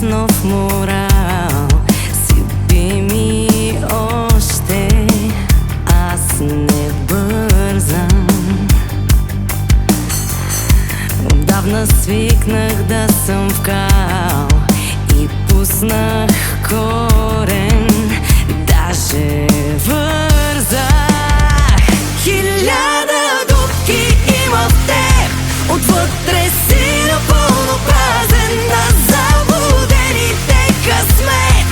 с нов морал. Сипи ми още, аз не бързам. Отдавна свикнах да съм в кал и пуснах корен, даже вързах. Хиляда дупки има в теб, отвътре си напълно празен. На заблудените късмет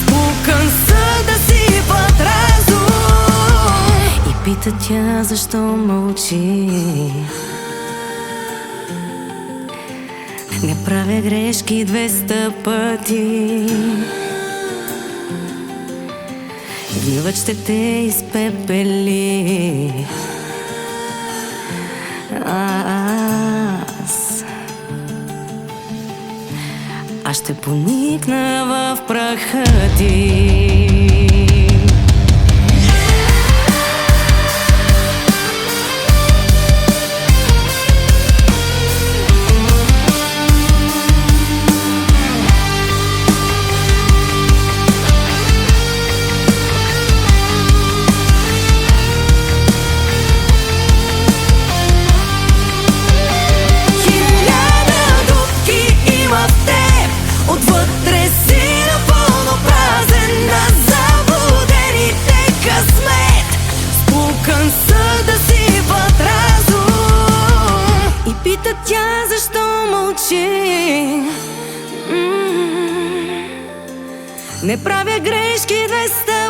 спукан съда си път разум. И пита тя защо мълчи. Не правя грешки 200 пъти. Гневът ще те изпепели. Аз ще поникна в праха ти. Отвътре си напълно празен. На заблудените късмет спукан съда си път разум. И пита тя защо мълчи. Не правя грешки 200